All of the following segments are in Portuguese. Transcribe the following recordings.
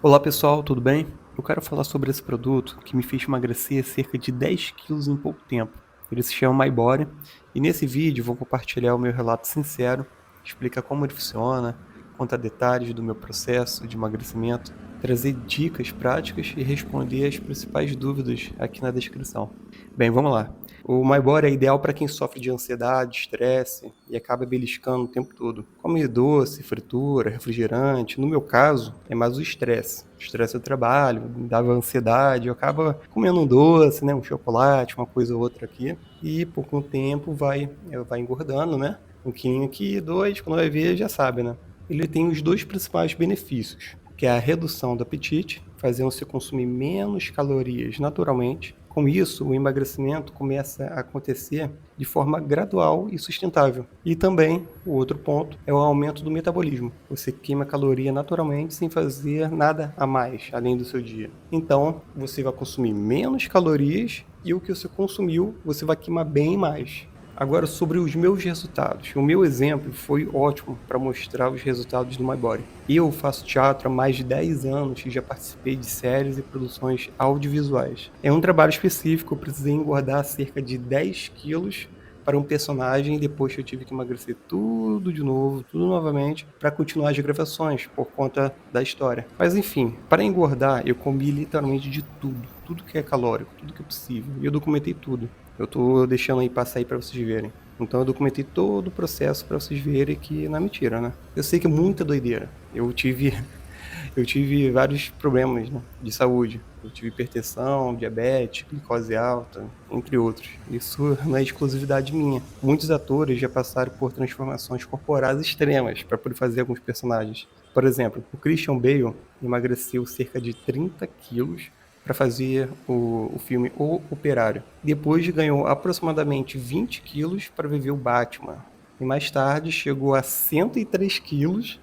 Olá pessoal, tudo bem? Eu quero falar sobre esse produto que me fez emagrecer cerca de 10 quilos em pouco tempo. Ele se chama MyBody e nesse vídeo vou compartilhar o meu relato sincero, explicar como ele funciona, contar detalhes do meu processo de emagrecimento, trazer dicas práticas e responder as principais dúvidas aqui na descrição. Bem, vamos lá. O MyBody é ideal para quem sofre de ansiedade, estresse e acaba beliscando o tempo todo. Come doce, fritura, refrigerante. No meu caso, é mais o estresse. O estresse do trabalho, me dava ansiedade, eu acaba comendo um doce, né, um chocolate, uma coisa ou outra aqui. E por um tempo vai engordando, né? Um quilinho aqui, dois, quando vai ver, já sabe, né? Ele tem os dois principais benefícios, que é a redução do apetite, fazendo você consumir menos calorias naturalmente. Com isso, o emagrecimento começa a acontecer de forma gradual e sustentável. E também, o outro ponto, é o aumento do metabolismo. Você queima caloria naturalmente sem fazer nada a mais, além do seu dia. Então, você vai consumir menos calorias e o que você consumiu, você vai queimar bem mais. Agora, sobre os meus resultados. O meu exemplo foi ótimo para mostrar os resultados do MyBody. Eu faço teatro há mais de 10 anos e já participei de séries e produções audiovisuais. É um trabalho específico, eu precisei engordar cerca de 10 quilos para um personagem, depois que eu tive que emagrecer tudo de novo, tudo novamente, para continuar as gravações, por conta da história. Mas enfim, para engordar, eu comi literalmente de tudo, tudo que é calórico, tudo que é possível, e eu documentei tudo. Eu tô deixando aí passar aí para vocês verem. Então eu documentei todo o processo para vocês verem que não é mentira, né? Eu sei que é muita doideira. Eu tive vários problemas, né, de saúde. Eu tive hipertensão, diabetes, glicose alta, entre outros. Isso não é exclusividade minha. Muitos atores já passaram por transformações corporais extremas para poder fazer alguns personagens. Por exemplo, o Christian Bale emagreceu cerca de 30 quilos para fazer o filme O Operário. Depois ganhou aproximadamente 20 quilos para viver o Batman. E mais tarde chegou a 103 quilos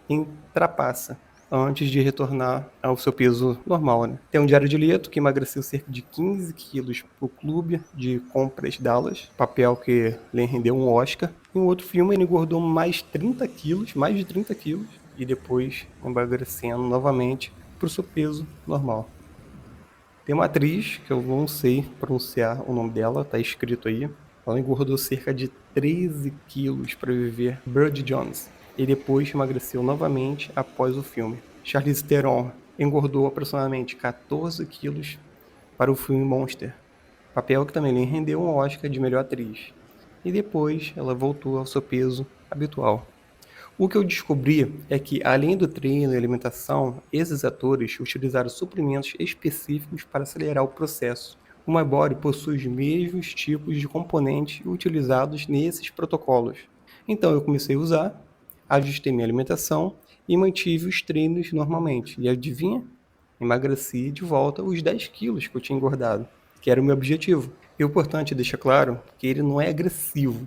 em Trapaça, antes de retornar ao seu peso normal, né? Tem um Diário de Leto, que emagreceu cerca de 15 quilos para o Clube de Compras Dallas, papel que lhe rendeu um Oscar. Em um outro filme, ele engordou mais 30 quilos, mais de 30 quilos, e depois emagrecendo novamente para o seu peso normal. Tem uma atriz, que eu não sei pronunciar o nome dela, tá escrito aí. Ela engordou cerca de 13 quilos para viver Bird Jones e depois emagreceu novamente após o filme. Charlize Theron engordou aproximadamente 14 quilos para o filme Monster, papel que também lhe rendeu um Oscar de melhor atriz. E depois ela voltou ao seu peso habitual. O que eu descobri é que, além do treino e alimentação, esses atores utilizaram suprimentos específicos para acelerar o processo. O MyBody possui os mesmos tipos de componentes utilizados nesses protocolos. Então eu comecei a usar, ajustei minha alimentação e mantive os treinos normalmente. E adivinha? Emagreci de volta os 10 quilos que eu tinha engordado, que era o meu objetivo. E o importante é deixar claro que ele não é agressivo,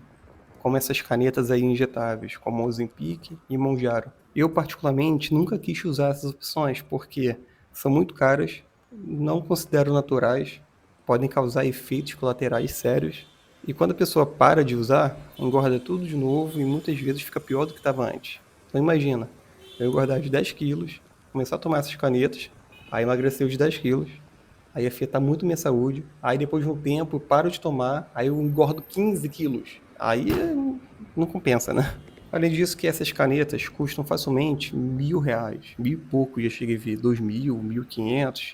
como essas canetas aí injetáveis, como o Ozempic e Mounjaro. Eu, particularmente, nunca quis usar essas opções, porque são muito caras, não considero naturais, podem causar efeitos colaterais sérios, e quando a pessoa para de usar, engorda tudo de novo e muitas vezes fica pior do que estava antes. Então imagina, eu engordar de 10 quilos, começar a tomar essas canetas, aí emagrecer os 10 quilos, aí afeta muito minha saúde, aí depois de um tempo eu paro de tomar, aí eu engordo 15 quilos, aí não compensa, né? Além disso, que essas canetas custam facilmente R$ 1.000, mil e pouco, já cheguei a ver, 2.000, 1.500,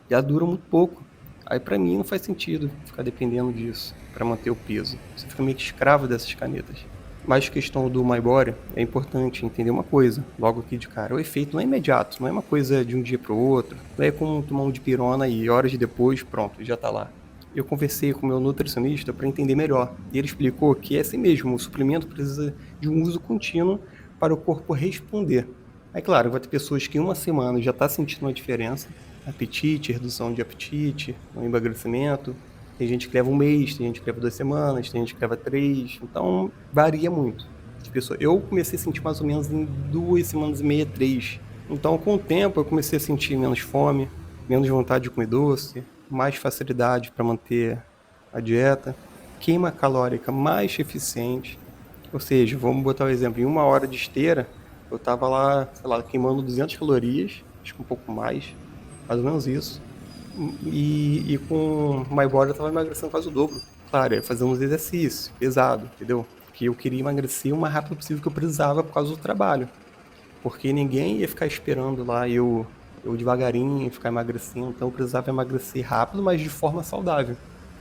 já duram muito pouco. Aí pra mim não faz sentido ficar dependendo disso para manter o peso. Você fica meio que escravo dessas canetas. Mas a questão do MyBody, é importante entender uma coisa, logo aqui de cara. O efeito não é imediato, não é uma coisa de um dia para o outro. Não é como tomar um dipirona e horas depois, pronto, já tá lá. Eu conversei com o meu nutricionista para entender melhor. E ele explicou que é assim mesmo, o suplemento precisa de um uso contínuo para o corpo responder. Aí, claro, vai ter pessoas que em uma semana já tá sentindo uma diferença, apetite, redução de apetite, um emagrecimento. Tem gente que leva um mês, tem gente que leva 2 semanas, tem gente que leva 3. Então, varia muito de pessoa. Eu comecei a sentir mais ou menos em 2 semanas e meia, 3. Então, com o tempo, eu comecei a sentir menos fome, menos vontade de comer doce, mais facilidade para manter a dieta, queima calórica mais eficiente. Ou seja, vamos botar um exemplo, em 1 hora de esteira, eu estava lá, sei lá, queimando 200 calorias, acho que um pouco mais ou menos isso. E com o MyBody eu tava emagrecendo quase o dobro. Claro, eu ia fazer uns exercícios pesado, entendeu? Porque eu queria emagrecer o mais rápido possível que eu precisava por causa do trabalho. Porque ninguém ia ficar esperando lá eu devagarinho ficar emagrecendo, então eu precisava emagrecer rápido, mas de forma saudável.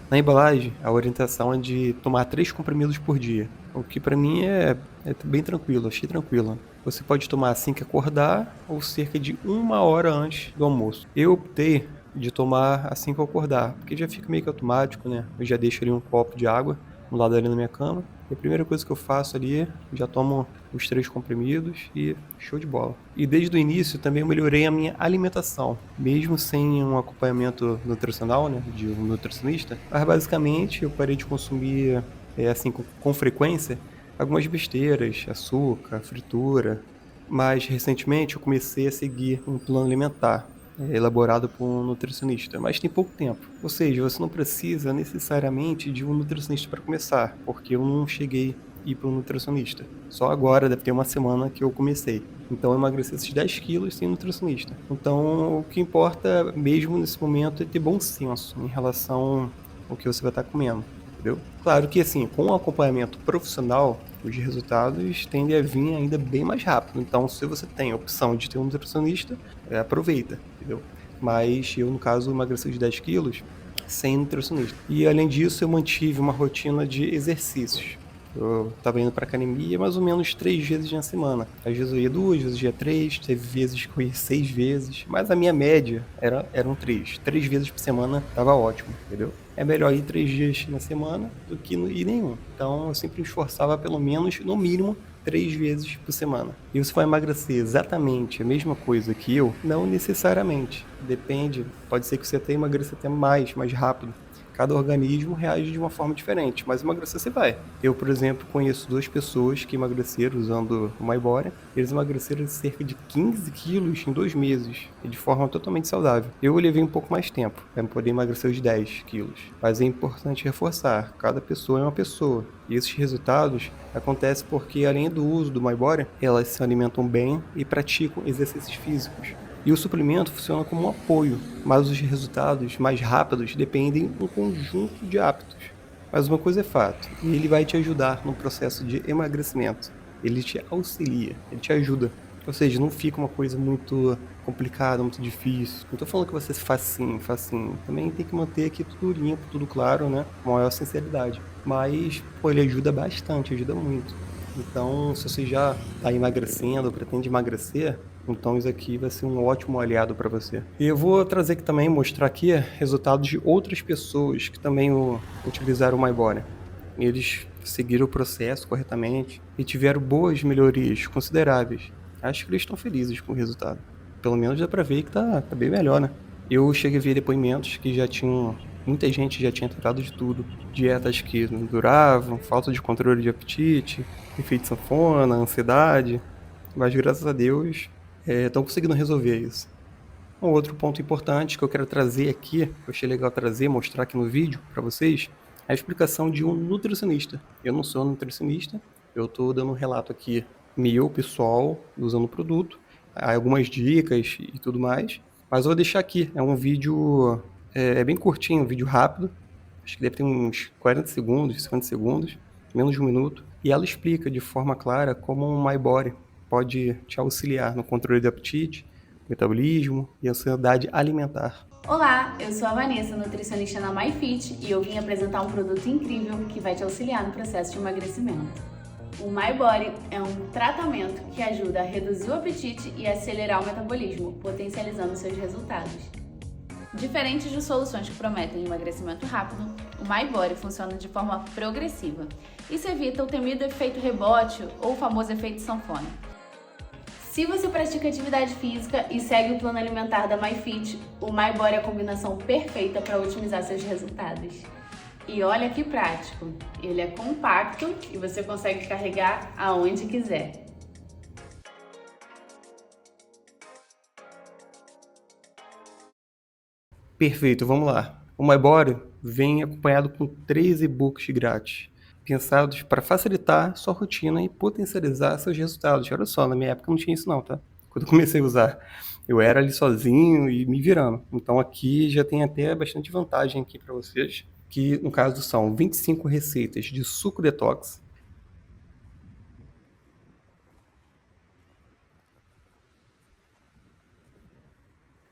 Na embalagem, a orientação é de tomar 3 comprimidos por dia, o que pra mim é bem tranquilo, achei tranquilo. Você pode tomar assim que acordar ou cerca de 1 hora antes do almoço. Eu optei de tomar assim que eu acordar, porque já fica meio que automático, né? Eu já deixo ali um copo de água no lado ali na minha cama. E a primeira coisa que eu faço ali, já tomo os 3 comprimidos e show de bola. E desde o início também eu melhorei a minha alimentação, mesmo sem um acompanhamento nutricional, né, de um nutricionista. Mas basicamente eu parei de consumir, assim, com frequência, algumas besteiras, açúcar, fritura. Mas recentemente eu comecei a seguir um plano alimentar elaborado por um nutricionista, mas tem pouco tempo. Ou seja, você não precisa necessariamente de um nutricionista para começar, porque eu não cheguei a ir para um nutricionista. Só agora, deve ter uma semana que eu comecei. Então eu emagreci esses 10 quilos sem nutricionista. Então o que importa mesmo nesse momento é ter bom senso em relação ao que você vai estar comendo. Entendeu? Claro que assim, com um acompanhamento profissional, os resultados tendem a vir ainda bem mais rápido. Então, se você tem a opção de ter um nutricionista, aproveita, entendeu? Mas eu, no caso, emagreci de 10 quilos sem nutricionista. E além disso, eu mantive uma rotina de exercícios. Eu estava indo para academia mais ou menos 3 vezes na semana. Às vezes eu ia 2, às vezes eu ia 3, teve vezes que eu ia 6 vezes, mas a minha média eram 3. 3 vezes por semana estava ótimo, entendeu? É melhor ir 3 dias na semana do que não ir nenhum. Então eu sempre me esforçava pelo menos, no mínimo, 3 vezes por semana. E você vai emagrecer exatamente a mesma coisa que eu? Não necessariamente. Depende. Pode ser que você até emagreça até mais rápido. Cada organismo reage de uma forma diferente, mas emagrecer você vai. Eu, por exemplo, conheço 2 pessoas que emagreceram usando o MyBody. Eles emagreceram cerca de 15 quilos em 2 meses, e de forma totalmente saudável. Eu levei um pouco mais tempo para poder emagrecer os 10 quilos. Mas é importante reforçar, cada pessoa é uma pessoa. E esses resultados acontecem porque, além do uso do MyBody, elas se alimentam bem e praticam exercícios físicos. E o suplemento funciona como um apoio, mas os resultados mais rápidos dependem de um conjunto de hábitos. Mas uma coisa é fato, ele vai te ajudar no processo de emagrecimento. Ele te auxilia, ele te ajuda. Ou seja, não fica uma coisa muito complicada, muito difícil. Não tô falando que você facinho, facinho. Também tem que manter aqui tudo limpo, tudo claro, né? Com a maior sinceridade. Mas, pô, ele ajuda bastante, ajuda muito. Então, se você já está emagrecendo, pretende emagrecer, então isso aqui vai ser um ótimo aliado para você. E eu vou trazer aqui também, mostrar aqui resultados de outras pessoas que também utilizaram o MyBody. Eles seguiram o processo corretamente e tiveram boas melhorias consideráveis. Acho que eles estão felizes com o resultado. Pelo menos dá para ver que tá bem melhor, né? Eu cheguei a ver depoimentos que já tinham... Muita gente já tinha tratado de tudo. Dietas que não duravam, falta de controle de apetite, efeito sanfona, ansiedade. Mas graças a Deus estão conseguindo resolver isso. Um outro ponto importante que eu quero trazer aqui, que eu achei legal trazer, mostrar aqui no vídeo para vocês, é a explicação de um nutricionista. Eu não sou nutricionista, eu estou dando um relato aqui meu, pessoal, usando o produto, algumas dicas e tudo mais, mas eu vou deixar aqui, é um vídeo, é bem curtinho, um vídeo rápido, acho que deve ter uns 40 segundos, 50 segundos, menos de 1 minuto, e ela explica de forma clara como o MyBody pode te auxiliar no controle do apetite, metabolismo e ansiedade alimentar. Olá, eu sou a Vanessa, nutricionista na MyFit, e eu vim apresentar um produto incrível que vai te auxiliar no processo de emagrecimento. O MyBody é um tratamento que ajuda a reduzir o apetite e acelerar o metabolismo, potencializando seus resultados. Diferente de soluções que prometem emagrecimento rápido, o MyBody funciona de forma progressiva. Isso evita o temido efeito rebote ou o famoso efeito sanfona. Se você pratica atividade física e segue o plano alimentar da MyFit, o MyBody é a combinação perfeita para otimizar seus resultados. E olha que prático, ele é compacto e você consegue carregar aonde quiser. Perfeito, vamos lá. O MyBody vem acompanhado com 3 e-books grátis, pensados para facilitar sua rotina e potencializar seus resultados. Olha só, na minha época não tinha isso não, tá? quando eu comecei a usar. Eu era ali sozinho e me virando. Então aqui já tem até bastante vantagem aqui para vocês, que no caso são 25 receitas de suco detox,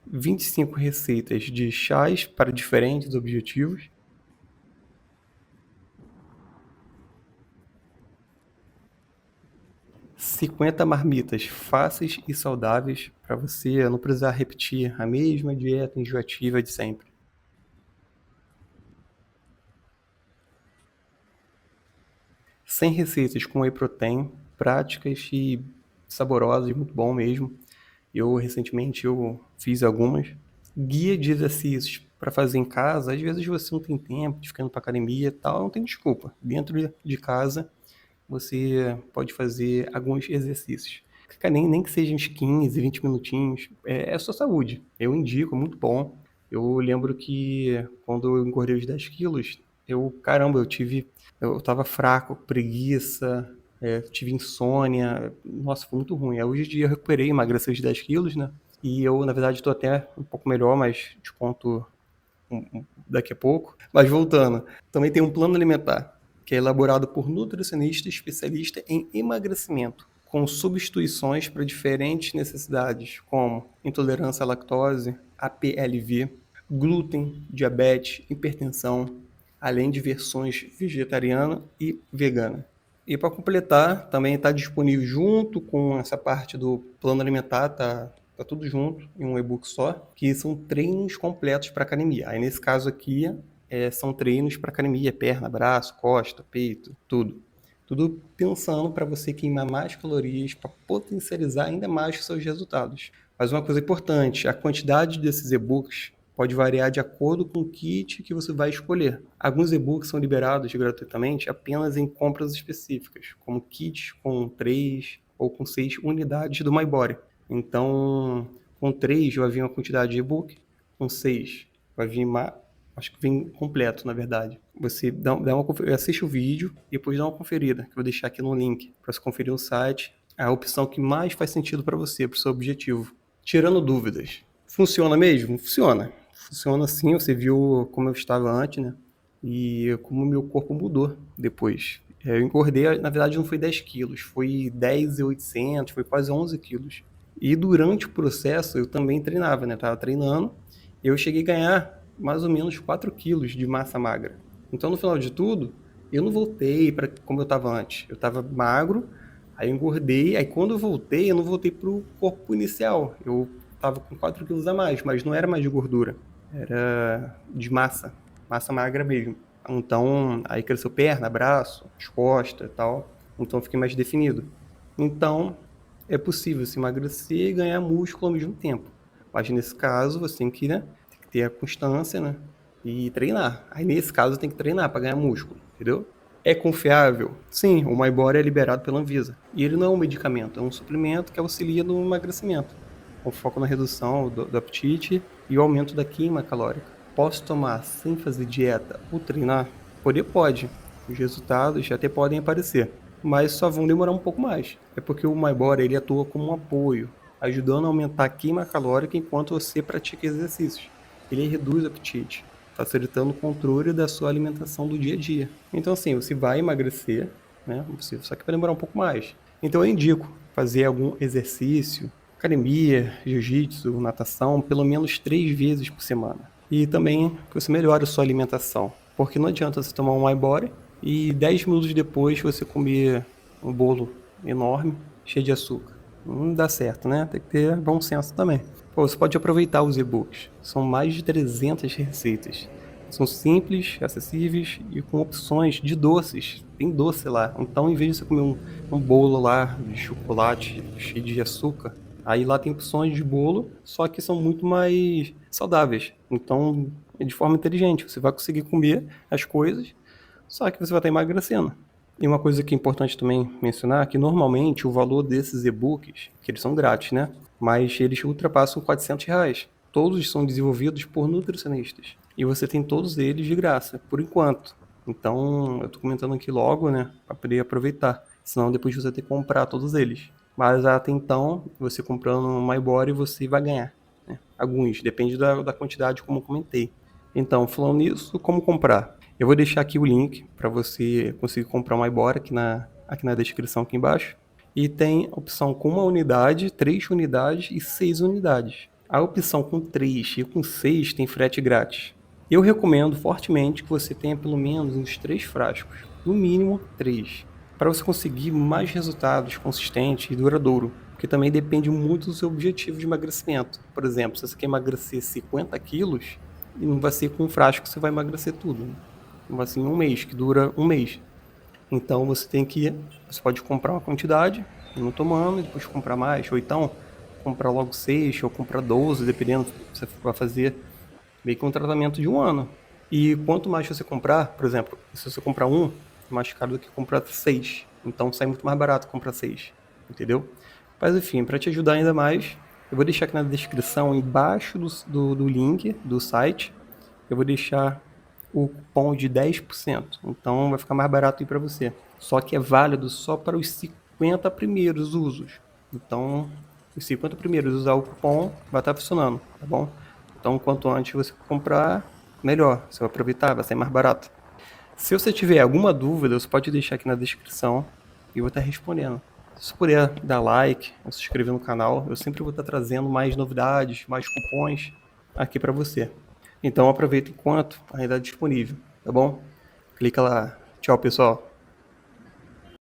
25 receitas de chás para diferentes objetivos, 50 marmitas fáceis e saudáveis para você não precisar repetir a mesma dieta enjoativa de sempre. Sem receitas com whey protein, práticas e saborosas, muito bom mesmo. Recentemente eu fiz algumas. Guia de exercícios para fazer em casa. Às vezes você não tem tempo de ficar indo para academia e tal, não tem desculpa. Dentro de casa você pode fazer alguns exercícios. Nem que sejam uns 15, 20 minutinhos. É sua saúde. Eu indico, muito bom. Eu lembro que quando eu engordei os 10 quilos, eu tava fraco, preguiça, tive insônia. Nossa, foi muito ruim. Aí, hoje em dia eu recuperei, emagreci os 10 quilos, né? E eu, na verdade, estou até um pouco melhor, mas te conto daqui a pouco. Mas voltando, também tem um plano alimentar, que é elaborado por nutricionista especialista em emagrecimento, com substituições para diferentes necessidades, como intolerância à lactose, APLV, glúten, diabetes, hipertensão, além de versões vegetariana e vegana. E para completar, também está disponível junto com essa parte do plano alimentar, tá tudo junto em um e-book só, que são treinos completos para academia. Aí nesse caso aqui, são treinos para academia, perna, braço, costa, peito, tudo. Tudo pensando para você queimar mais calorias, para potencializar ainda mais os seus resultados. Mas uma coisa importante, a quantidade desses e-books pode variar de acordo com o kit que você vai escolher. Alguns e-books são liberados gratuitamente apenas em compras específicas, como kits com 3 ou com 6 unidades do MyBody. Então, com 3 vai vir uma quantidade de e-book, com 6 vai vir acho que vem completo, na verdade. Você assiste o vídeo e depois dá uma conferida, que eu vou deixar aqui no link, para você conferir o site, a opção que mais faz sentido para você, para o seu objetivo. Tirando dúvidas, funciona mesmo? Funciona. Funciona sim, você viu como eu estava antes, né? E como o meu corpo mudou depois. Eu engordei, na verdade não foi 10 quilos, foi 10.800, foi quase 11 quilos. E durante o processo eu também treinava, né? Tava treinando, eu cheguei a ganhar mais ou menos 4 quilos de massa magra. Então no final de tudo, eu não voltei para como eu estava antes. Eu estava magro, aí eu engordei, aí quando eu voltei, eu não voltei para o corpo inicial. Eu estava com 4 quilos a mais, mas não era mais de gordura, era de massa magra mesmo. Então, aí cresceu perna, braço, as costas e tal. Então, eu fiquei mais definido. Então, é possível se emagrecer e ganhar músculo ao mesmo tempo. Mas nesse caso, você tem que, né, tem que ter a constância, né, e treinar. Aí nesse caso, tem que treinar para ganhar músculo, entendeu? É confiável? Sim, o MyBody é liberado pela Anvisa. E ele não é um medicamento, é um suplemento que auxilia no emagrecimento, com foco na redução do apetite e o aumento da queima calórica. Posso tomar sem fazer dieta ou treinar? Pode. Os resultados até podem aparecer, mas só vão demorar um pouco mais. É porque o MyBody ele atua como um apoio, ajudando a aumentar a queima calórica enquanto você pratica exercícios. Ele reduz o apetite, facilitando o controle da sua alimentação do dia a dia. Então assim, você vai emagrecer, né? Só que vai demorar um pouco mais. Então eu indico fazer algum exercício, academia, jiu-jitsu, natação, pelo menos 3 vezes por semana. E também que você melhore a sua alimentação, porque não adianta você tomar um MyBody e 10 minutos depois você comer um bolo enorme, cheio de açúcar. Não dá certo, né? Tem que ter bom senso também. Você pode aproveitar os e-books. São mais de 300 receitas. São simples, acessíveis e com opções de doces. Tem doce lá. Então, em vez de você comer um bolo lá de chocolate cheio de açúcar, aí lá tem opções de bolo, só que são muito mais saudáveis. Então, de forma inteligente, você vai conseguir comer as coisas, só que você vai estar emagrecendo. E uma coisa que é importante também mencionar é que normalmente o valor desses e-books, que eles são grátis, né? Mas eles ultrapassam R$ 400. Todos são desenvolvidos por nutricionistas. E você tem todos eles de graça, por enquanto. Então, eu tô comentando aqui logo, né? Para poder aproveitar. Senão depois você vai ter que comprar todos eles. Mas até então, você comprando no MyBody, você vai ganhar, né? Alguns, depende da quantidade, como eu comentei. Então, falando nisso, como comprar? Eu vou deixar aqui o link para você conseguir comprar o MyBody aqui na descrição aqui embaixo. E tem a opção com 1 unidade, 3 unidades e 6 unidades. A opção com 3 e com 6 tem frete grátis. Eu recomendo fortemente que você tenha pelo menos uns 3 frascos, no mínimo 3, para você conseguir mais resultados consistentes e duradouro, porque também depende muito do seu objetivo de emagrecimento. Por exemplo, se você quer emagrecer 50 quilos, não vai ser com um frasco que você vai emagrecer tudo, né? Não vai ser em um mês, que dura um mês. Então você pode comprar uma quantidade, não tomando, e depois comprar mais, ou então comprar logo 6, ou comprar 12, dependendo, você vai fazer meio que um tratamento de um ano. E quanto mais você comprar, por exemplo, se você comprar um, é mais caro do que comprar 6. Então sai muito mais barato comprar 6, entendeu? Mas enfim, para te ajudar ainda mais, eu vou deixar aqui na descrição, embaixo do link do site, eu vou deixar o cupom de 10%. Então vai ficar mais barato aí para você. Só que é válido só para os 50 primeiros usos. Então, os 50 primeiros usar o cupom vai estar funcionando, tá bom? Então, quanto antes você comprar, melhor. Você vai aproveitar, vai sair mais barato. Se você tiver alguma dúvida, você pode deixar aqui na descrição e eu vou estar respondendo. Se você puder dar like, se inscrever no canal, eu sempre vou estar trazendo mais novidades, mais cupons aqui para você. Então aproveita enquanto ainda é disponível, tá bom? Clica lá. Tchau, pessoal.